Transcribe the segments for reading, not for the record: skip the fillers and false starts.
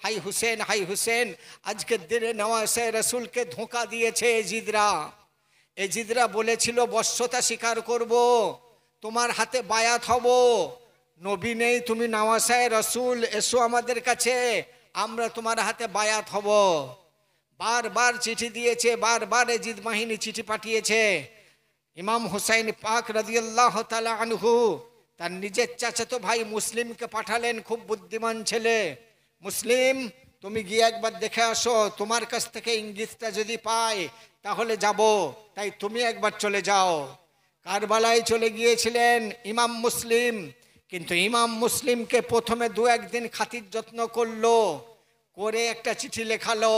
High Hussain, high Hussain. আজকের দিনে নওয়াজে রসুলকে ধোঁকা দিয়েছে এজিদরা। এজিদরা বলেছিল বশ্যতা স্বীকার করব, তোমার হাতে বায়াত হব, নবী নেই, তুমি নওয়াজে রসুল, এসো আমাদের কাছে, আমরা তোমার হাতে বায়াত হব। বারবার চিঠি দিয়েছে, বারবার এজিদ বাহিনী চিঠি পাঠিয়েছে। ইমাম হুসাইন পাক রাদিয়াল্লাহু তাআলা আনহু তার নিজের চাচাতো ভাই মুসলিমকে পাঠালেন, খুব বুদ্ধিমান ছেলে। মুসলিম, তুমি গিয়ে একবার দেখে আসো, তোমার কাছ থেকে ইঙ্গিতটা যদি পাই তাহলে যাব, তাই তুমি একবার চলে যাও। কারবালায় চলে গিয়েছিলেন ইমাম মুসলিম, কিন্তু ইমাম মুসলিমকে প্রথমে দু একদিন খাতির যত্ন করলো, করে একটা চিঠি লেখালো।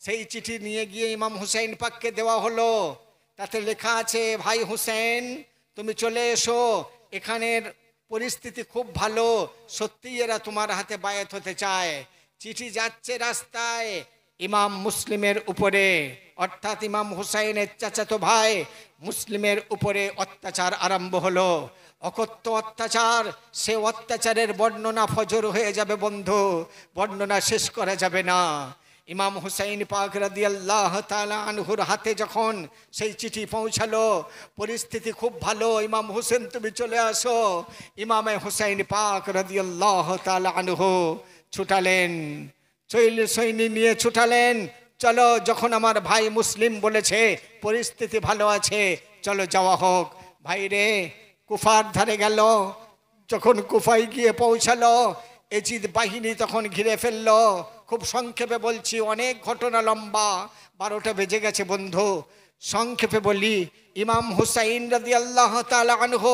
সেই চিঠি নিয়ে গিয়ে ইমাম হুসাইন পাককে দেওয়া হলো। তাতে লেখা আছে, ভাই হুসেন তুমি চলে এসো, এখানের পরিস্থিতি খুব ভালো, সত্যিই এরা তোমার হাতে বায়াত হতে চায়। চিঠি যাচ্ছে রাস্তায়, ইমাম মুসলিমের উপরে, অর্থাৎ ইমাম হুসাইনের চাচাতো ভাই মুসলিমের উপরে অত্যাচার আরম্ভ হলো। অকথ্য অত্যাচার, সে অত্যাচারের বর্ণনা ফজর হয়ে যাবে বন্ধু, বর্ণনা শেষ করা যাবে না। ইমাম হুসাইন পাক রাদিয়াল্লাহু তাআলা আনহুর হাতে যখন সেই চিঠি পৌঁছালো, পরিস্থিতি খুব ভালো, ইমাম হুসেন তুমি চলে আসো। ইমামে হুসাইন পাক রাদিয়াল্লাহু তাআলা আনহু ছুটালেন, সৈন্য নিয়ে ছুটালেন, চলো, যখন আমার ভাই মুসলিম বলেছে পরিস্থিতি ভালো আছে, চলো যাওয়া হোক। ভাই রে, কুফার ধারে গেল। যখন কুফায় গিয়ে পৌঁছালো, এজিদ বাহিনী তখন ঘিরে ফেললো। খুব সংক্ষেপে বলছি, অনেক ঘটনা লম্বা, 12টা বেজে গেছে বন্ধু, সংক্ষেপে বলি। ইমাম হুসাইন রাদিয়াল্লাহু তাআলা আনহু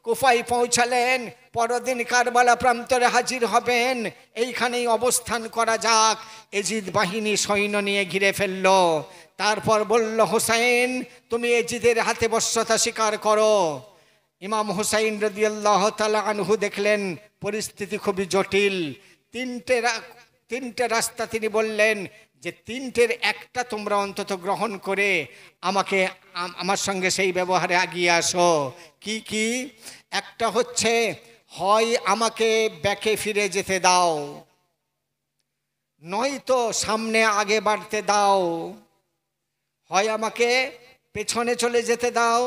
কুফায় পৌঁছালেন, পরদিন কারবালা প্রান্তরে হাজির হবেন, এইখানেই অবস্থান করা যাক। এজিদ বাহিনী সৈন্য নিয়ে ঘিরে ফেলল। তারপর বলল, হুসাইন তুমি এজিদের হাতে বশ্যতা স্বীকার করো। ইমাম হুসাইন রাদিয়াল্লাহু তাআলা আনহু দেখলেন পরিস্থিতি খুবই জটিল। তিনটে রাস্তা তিনি বললেন যে তিনটের একটা তোমরা অন্তত গ্রহণ করে আমাকে আমার সঙ্গে সেই ব্যবহারে এগিয়ে আসো। কি কি? একটা হচ্ছে, হয় আমাকে ব্যাকে ফিরে যেতে দাও, নয়তো সামনে আগে বাড়তে দাও। হয় আমাকে পেছনে চলে যেতে দাও,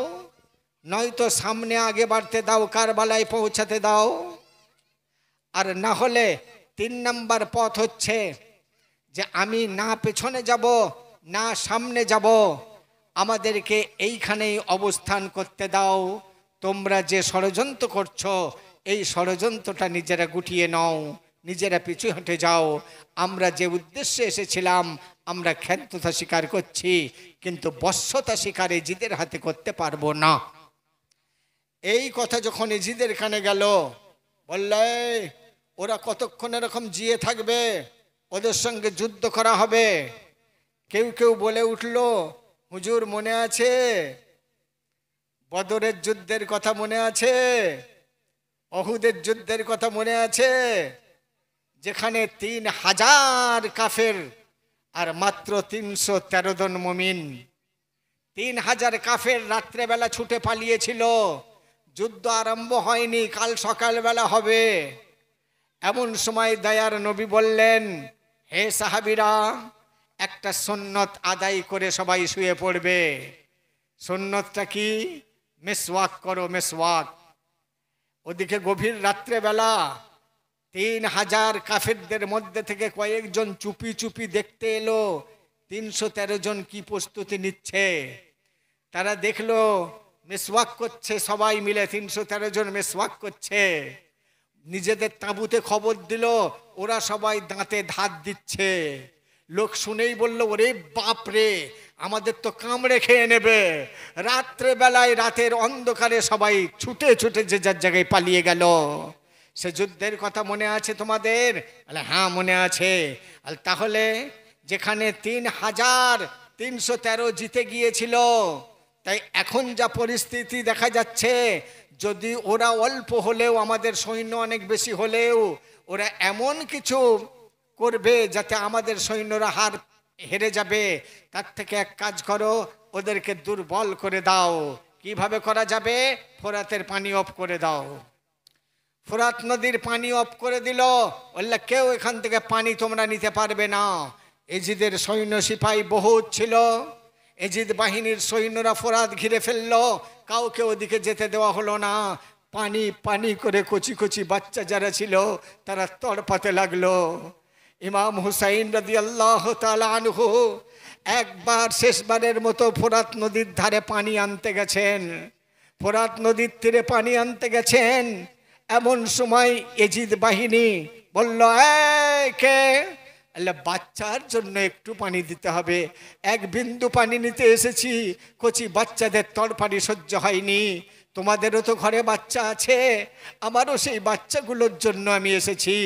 নয়তো সামনে আগে বাড়তে দাও, কারবালায় পৌঁছাতে দাও। আর না হলে 3 নম্বর পথ হচ্ছে যে আমি না পেছনে যাব না সামনে যাব, আমাদেরকে এইখানেই অবস্থান করতে দাও। তোমরা যে ষড়যন্ত্র করছো এই ষড়যন্ত্রটা নিজেরা গুটিয়ে নাও, নিজেরা পিছু হটে যাও। আমরা যে উদ্দেশ্যে এসেছিলাম আমরা ক্ষান্ততা স্বীকার করছি, কিন্তু বশ্যতা স্বীকার এজিদের হাতে করতে পারবো না। এই কথা যখন এজিদের কানে গেল, বললে ওরা কতক্ষণ এরকম জিয়ে থাকবে, ওদের সঙ্গে যুদ্ধ করা হবে। কেউ কেউ বলে উঠল, হুজুর মনে আছে বদরের যুদ্ধের কথা, মনে আছে অহুদের যুদ্ধের কথা, মনে আছে যেখানে 3000 কাফের আর মাত্র 313 জন মুমিন। 3000 কাফের রাত্রেবেলা ছুটে পালিয়েছিল, যুদ্ধ আরম্ভ হয়নি, কাল সকালবেলা হবে। এমন সময় দয়ার নবী বললেন, হে সাহাবীরা, একটা সুন্নত আদায় করে সবাই শুয়ে পড়বে। সুন্নতটা কি? মিসওয়াক করো, মিসওয়াক। ওদিকে গভীর রাত্রেবেলা 3000 কাফেরদের মধ্যে থেকে কয়েকজন চুপি চুপি দেখতে এলো 313 জন কি প্রস্তুতি নিচ্ছে। তারা দেখলো মিসওয়াক করছে সবাই মিলে, 313 জন মিসওয়াক করছে। নিজেদের তাঁবুতে খবর দিল, ওরা সবাই দাঁতে ধার দিচ্ছে। লোক শুনেই বলল, ওরে বাপ রে, আমাদের তো কামড়ে খেয়ে নেবে। রাত্রেবেলায় রাতের অন্ধকারে সবাই ছুটে ছুটে যে যার জায়গায় পালিয়ে গেল। সে যুদ্ধের কথা মনে আছে তোমাদের? হ্যাঁ মনে আছে। তাহলে যেখানে 3313 জিতে গিয়েছিল, তাই এখন যা পরিস্থিতি দেখা যাচ্ছে, যদি ওরা অল্প হলেও, আমাদের সৈন্য অনেক বেশি হলেও, ওরা এমন কিছু করবে যাতে আমাদের সৈন্যরা হেরে যাবে। তার থেকে এক কাজ করো, ওদেরকে দুর্বল করে দাও। কিভাবে করা যাবে? ফোরাতের পানি অফ করে দাও। ফোরাত নদীর পানি অফ করে দিল, বললে কেউ এখান থেকে পানি তোমরা নিতে পারবে না। এজিদের সৈন্য সিপাহী বহুত ছিল, এজিদ বাহিনীর সৈন্যরা ফোরাত ঘিরে ফেললো, কাউকে ওদিকে যেতে দেওয়া হলো না। পানি পানি করে কচি কচি বাচ্চা যারা ছিল তারা তড়পাতে লাগলো। ইমাম হুসাইন রাদিয়াল্লাহু তাআলা আনহু একবার শেষবারের মতো ফোরাত নদীর ধারে পানি আনতে গেছেন, ফোরাত নদীর তীরে পানি আনতে গেছেন। এমন সময় এজিদ বাহিনী বলল, কে? আল্লাহ, বাচ্চার জন্য একটু পানি দিতে হবে, এক বিন্দু পানি নিতে এসেছি, কচি বাচ্চাদের তড়পানি সহ্য হয়নি, তোমাদেরও তো ঘরে বাচ্চা আছে, আমারও সেই বাচ্চাগুলোর জন্য আমি এসেছি,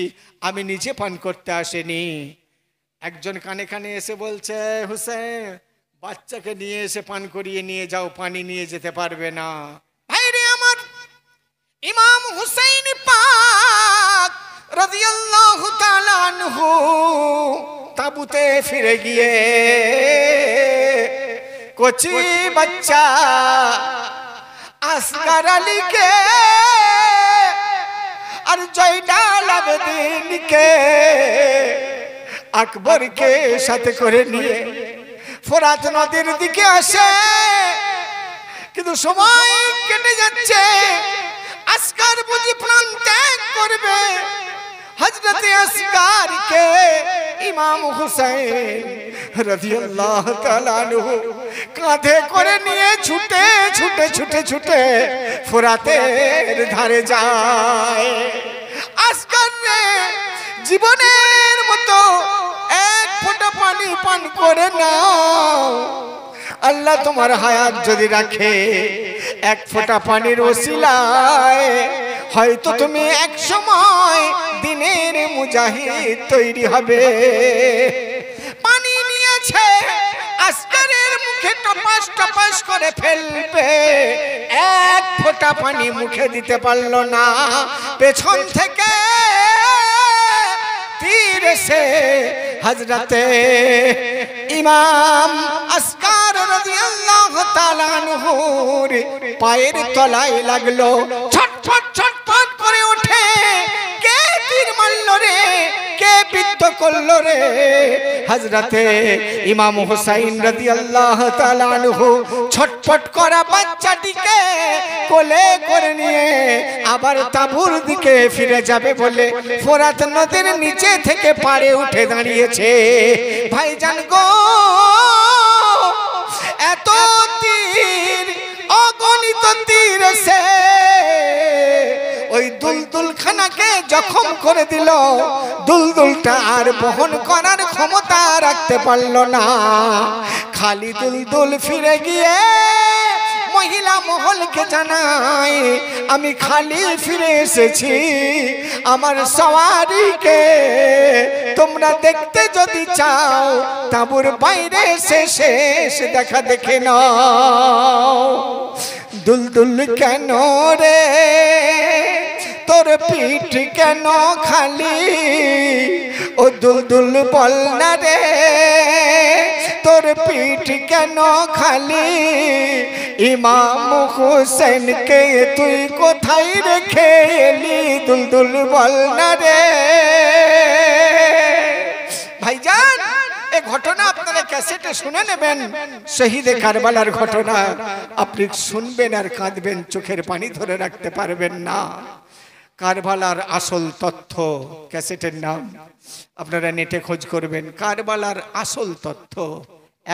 আমি নিজে পান করতে আসেনি। একজন কানে কানে এসে বলছে, হুসেন, বাচ্চাকে নিয়ে এসে পান করিয়ে নিয়ে যাও, পানি নিয়ে যেতে পারবে না। ভাইরে আমার, ইমাম হুসাইন পাক রাদিয়াল্লাহু তাআলা আনহু তাবুতে ফিরে গিয়ে কচি বাচ্চা আসগার আলীকে আর জয়নাল আবেদিনকে আকবরকে সাথে করে নিয়ে ফোরাত নদীর দিকে আসে। কিন্তু সময় কেটে যাচ্ছে, আসগার বুঝি প্রাণ ত্যাগ করবে, হযরতে আসগারকে ইমাম হুসাইন রাদিয়াল্লাহু তাআলা আনহু কাঁধে করে নিয়ে ছুটে ছুটে ছুটে ছুটে ফোরাতের ধারে যায়। আসগার রে, জীবনের মতো এক ফোঁটা পানি পান করে নাও, আল্লাহ তোমার হায়াত যদি রাখে, এক ফোঁটা পানির ওসিলায় হয়তো তুমি এক সময় দিনের মুজাহিদ তৈরি হবে। পানি নিয়েছে, আসগারের মুখে টপাস টপাস করে ফেলবে, এক ফোঁটা পানি মুখে দিতে পারলো না। পেছন থেকে তীর এসে হযরতে ইমাম আসগার রাদিয়াল্লাহু তাআলা আনহুর পায়ের তলায় লাগলো। ছটফট ছটফট করে ওঠে, কে তীর মারলো রে, কে বিদ্ধ করলো রে? হযরতে ইমাম হুসাইন রাদিয়াল্লাহু তাআলা আনহু ছটফট করা বাচ্চাটিকে কোলে করে নিয়ে আবার তাঁবুর দিকে ফিরে যাবে বলে ফোরাত নদীর নিচে থেকে পাড়ে উঠে দাঁড়িয়েছে। ভাইজান গো, এত তীর, অগণিত তীর এসে ওই দুলদুল খানাকে জখম করে দিল। দুলদুলটা আর বহন করার ক্ষমতা রাখতে পারল না। খালি দুলদুল ফিরে গিয়ে মহিলা মহলকে জানায়, আমি খালি ফিরে এসেছি, আমার সওয়ারিকে তোমরা দেখতে যদি চাও তাঁবুর বাইরে শেষ দেখা দেখে নাও। দুলদুল কেন রে, তোর পিঠ কেন খালি, ও দুলদুল বল না রে, তোর পিঠ কেন খালি, ইমাম হুসেনকে তুই কোথায় রেখে এলি, দুলদুল বল না রে। ভাইজান, এই ঘটনা আপনারা ক্যাসেটে শুনে নেবেন, শহীদে কারবালার ঘটনা। আপনি শুনবেন আর কাঁদবেন, চোখের পানি ধরে রাখতে পারবেন না। কারবালার আসল তথ্য, ক্যাসেটের নাম আপনারা নেটে খোঁজ করবেন, কারবালার আসল তথ্য।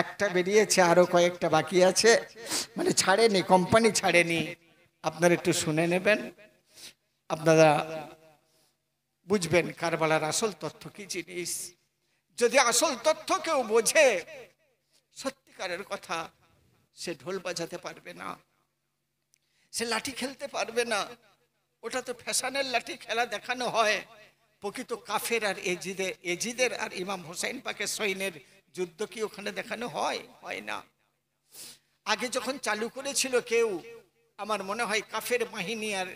একটা বেরিয়েছে, আরো কয়েকটা বাকি আছে, মানে ছাড়েনি, কোম্পানি ছাড়েনি। আপনারা একটু শুনে নেবেন, আপনারা বুঝবেন কারবালার আসল তথ্য কি জিনিস। যদি আসল তথ্য কেউ বোঝে, সত্যিকারের কথা, সে ঢোল বাজাতে পারবে না, সে লাঠি খেলতে পারবে না। ওটা তো ফ্যাশনের লাঠি খেলা দেখানো হয়। প্রকৃত কাফের আর এজিদের আর ইমাম হুসাইন পাকের সৈন্যের যুদ্ধ কি ওখানে দেখানো হয়? হয় না। আগে যখন চালু করেছিল কেউ, আমার মনে হয় কাফের বাহিনী আর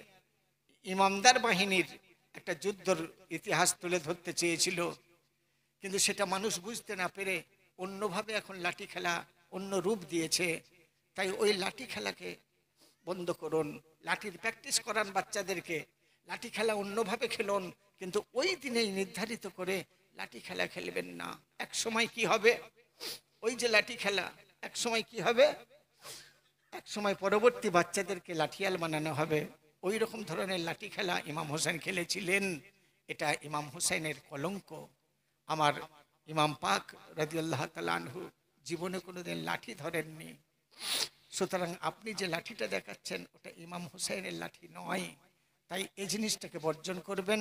ইমামদার বাহিনীর একটা যুদ্ধর ইতিহাস তুলে ধরতে চেয়েছিল, কিন্তু সেটা মানুষ বুঝতে না পেরে অন্যভাবে এখন লাঠি খেলা অন্য রূপ দিয়েছে। তাই ওই লাঠি খেলাকে বন্ধ করুন, লাঠির প্র্যাকটিস করান বাচ্চাদেরকে, লাঠি খেলা অন্যভাবে খেলুন, কিন্তু ওই দিনেই নির্ধারিত করে লাঠি খেলা খেলবেন না। এক সময় কি হবে, ওই যে লাঠি খেলা এক সময় কি হবে, এক সময় পরবর্তী বাচ্চাদেরকে লাঠিয়াল বানানো হবে। ওই রকম ধরনের লাঠি খেলা ইমাম হোসেন খেলেছিলেন। এটা ইমাম হোসেনের কলঙ্ক। আমার ইমাম পাক রাদিয়াল্লাহু তাআলা আনহু জীবনে কোনোদিন লাঠি ধরেননি। সুতরাং আপনি যে লাঠিটা দেখাচ্ছেন ওটা ইমাম হোসেনের লাঠি নয়। তাই এই জিনিসটাকে বর্জন করবেন।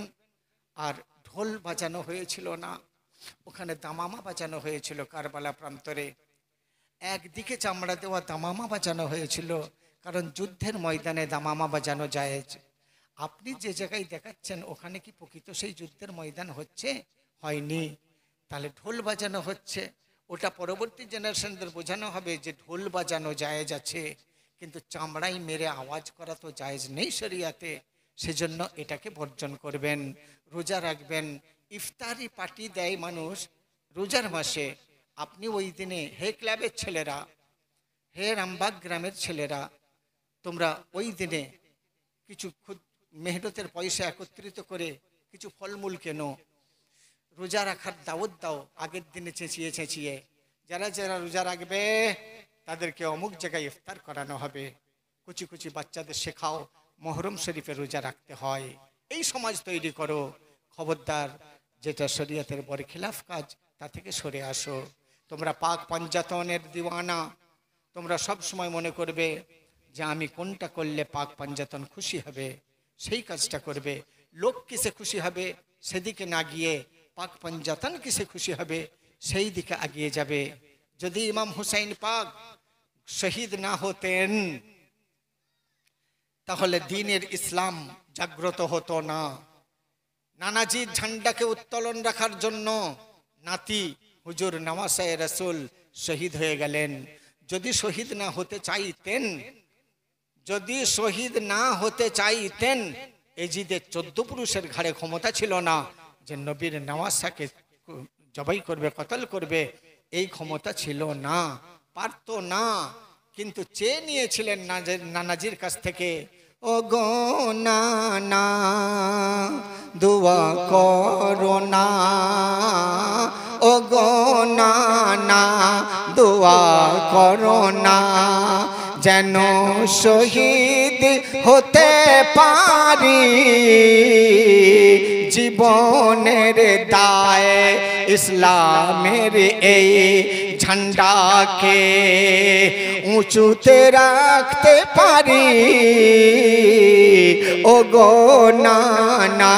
আর ঢোল বাজানো হয়েছিল না, ওখানে দামামা বাজানো হয়েছিল কারবালা প্রান্তরে। একদিকে চামড়া দেওয়া দামামা বাজানো হয়েছিল, কারণ যুদ্ধের ময়দানে দামামা বাজানো জায়েজ। আপনি যে জায়গায় দেখাচ্ছেন ওখানে কি প্রকৃত সেই যুদ্ধের ময়দান হচ্ছে? হয়নি। তাহলে ঢোল বাজানো হচ্ছে, ওটা পরবর্তী জেনারেশনদের বোঝানো হবে যে ঢোল বাজানো জায়েজ আছে, কিন্তু চামড়াই মেরে আওয়াজ করা তো জায়েজ নেই শরিয়াতে। সেজন্য এটাকে বর্জন করবেন। রোজা রাখবেন, ইফতারি পার্টি দেয় মানুষ রোজার মাসে। আপনি ওই দিনে হে ক্লাবের ছেলেরা, হে রামবাগ গ্রামের ছেলেরা, তোমরা ওই দিনে কিছু খুদ মেহনতের পয়সা একত্রিত করে কিছু ফলমূল কেনো, রোজা রাখার দাওয়াত দাও আগের দিনে চেঁচিয়ে চেঁচিয়ে। যারা যারা রোজা রাখবে তাদেরকে অমুক জায়গায় ইফতার করানো হবে। কুচি কুচি বাচ্চাদের শেখাও মহরম শরীফে রোজা রাখতে হয়। এই সমাজ তৈরি করো। খবরদার, যেটা শরীয়তের বরখিলাফ কাজ তা থেকে সরে আসো। তোমরা পাক পাঞ্জাতনের দিওয়ানা। তোমরা সব সময় মনে করবে যে আমি কোনটা করলে পাক পাঞ্জাতন খুশি হবে, সেই কাজটা করবে। লোক কিসে খুশি হবে সেদিকে না গিয়ে পাক পাঞ্জাতন কিসে খুশি হবে সেই দিকে এগিয়ে যাবে। যদি ইমাম হুসাইন পাক শহীদ না হতেন তাহলে দ্বীনের ইসলাম জাগ্রত হতো না। নানাজির ঝান্ডাকে উত্তোলন রাখার জন্য নাতি হুজুর নওয়াসায়ে রাসূল শহীদ হয়ে গেলেন। যদি শহীদ না হতে চাইতেন, যদি শহীদ না হতে চাইতেন, এজিদের 14 পুরুষের ঘাড়ে ক্ষমতা ছিল না যে নবীর নওয়াসাকে জবাই করবে, কতল করবে। এই ক্ষমতা ছিল না, পারতো না। কিন্তু চেয়ে নিয়েছিলেন নানাজির কাছ থেকে, ও গো নানা দোয়া করো না, ও গো নানা দোয়া করো না, যেন শহীদ হতে পারি, জীবনের দায় ইসলামের এই ঝান্ডাকে উঁচুতে রাখতে পারি, ও গো নানা।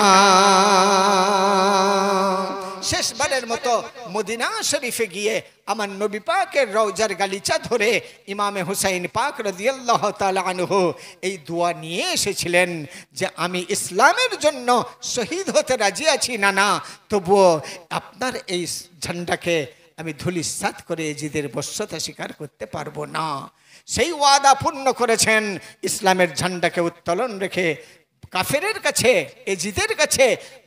শেষবারের মতো মদিনা শরীফে গিয়ে আমার নবী পাকের রওজার গালিচা ধরে ইমামে হুসাইন পাক রাদিয়াল্লাহু তাআলা আনহু এই দোয়া নিয়ে এসেছিলেন যে আমি ইসলামের জন্য শহীদ হতে রাজি আছি নানা, তবুও আপনার এই ঝান্ডাকে আমি ধূলিসাৎ করে এজিদের বশ্যতা স্বীকার করতে পারবো না। সেই ওয়াদা পূর্ণ করেছেন, ইসলামের ঝান্ডাকে উত্তোলন রেখে কাফেরের কাছে, এজিদের কাছে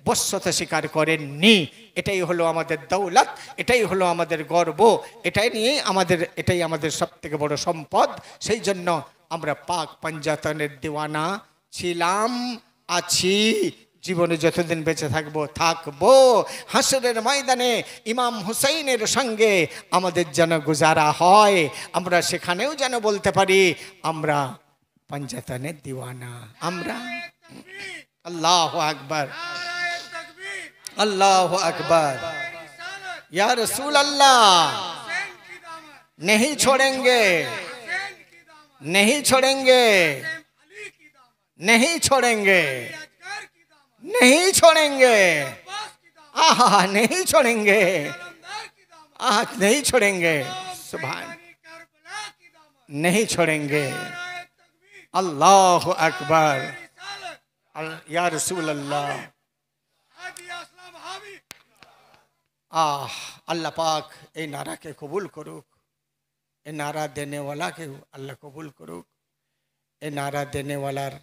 বশ্যতা স্বীকার করেননি। এটাই হলো আমাদের দৌলত, এটাই হলো আমাদের গর্ব, এটাই আমাদের সব থেকে বড় সম্পদ। সেই জন্য আমরা পাক পাঞ্জাতনের দিওয়ানা ছিলাম, আছি, জীবনে যতদিন বেঁচে থাকবো। হাসরের ময়দানে ইমাম হুসাইনের সঙ্গে আমাদের যেন গুজারা হয়, আমরা সেখানেও যেন বলতে পারি আমরা পাঞ্জাতনের দিওয়ানা। আমরা अल्लाह अकबर, अल्लाह अकबर, या रसूल अल्लाह, नहीं छोड़ेंगे, नहीं छोड़ेंगे, नहीं छोड़ेंगे, नहीं छोड़ेंगे, आहा नहीं छोड़ेंगे, आह नहीं छोड़ेंगे, सुभान, नहीं छोड़ेंगे। अल्लाह अकबर, या रसूल अल्लाह। अल्लाह पाक এই নারাকে কবুল করুক, এই নারা দেনেওয়ালাকে আল্লাহ কবুল করুক, এই নারা দেনেওয়ালার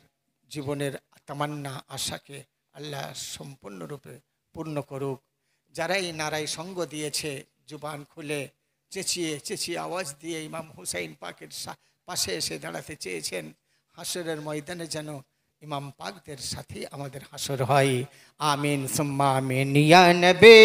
জীবনের তামান্না আশাকে আল্লাহ সম্পূর্ণরূপে পূর্ণ করুক। যারা এই নারায় সঙ্গ দিয়েছে, জুবান খুলে চেঁচিয়ে চেঁচিয়ে আওয়াজ দিয়ে ইমাম হুসাইন পাকের পাশে এসে দাঁড়াতে চেয়েছেন, হাসরের ময়দানে যেন ইমাম পাকদের সাথে আমাদের হাসর হয়। আমিন সুম্মা আমিন ইয়া নবী।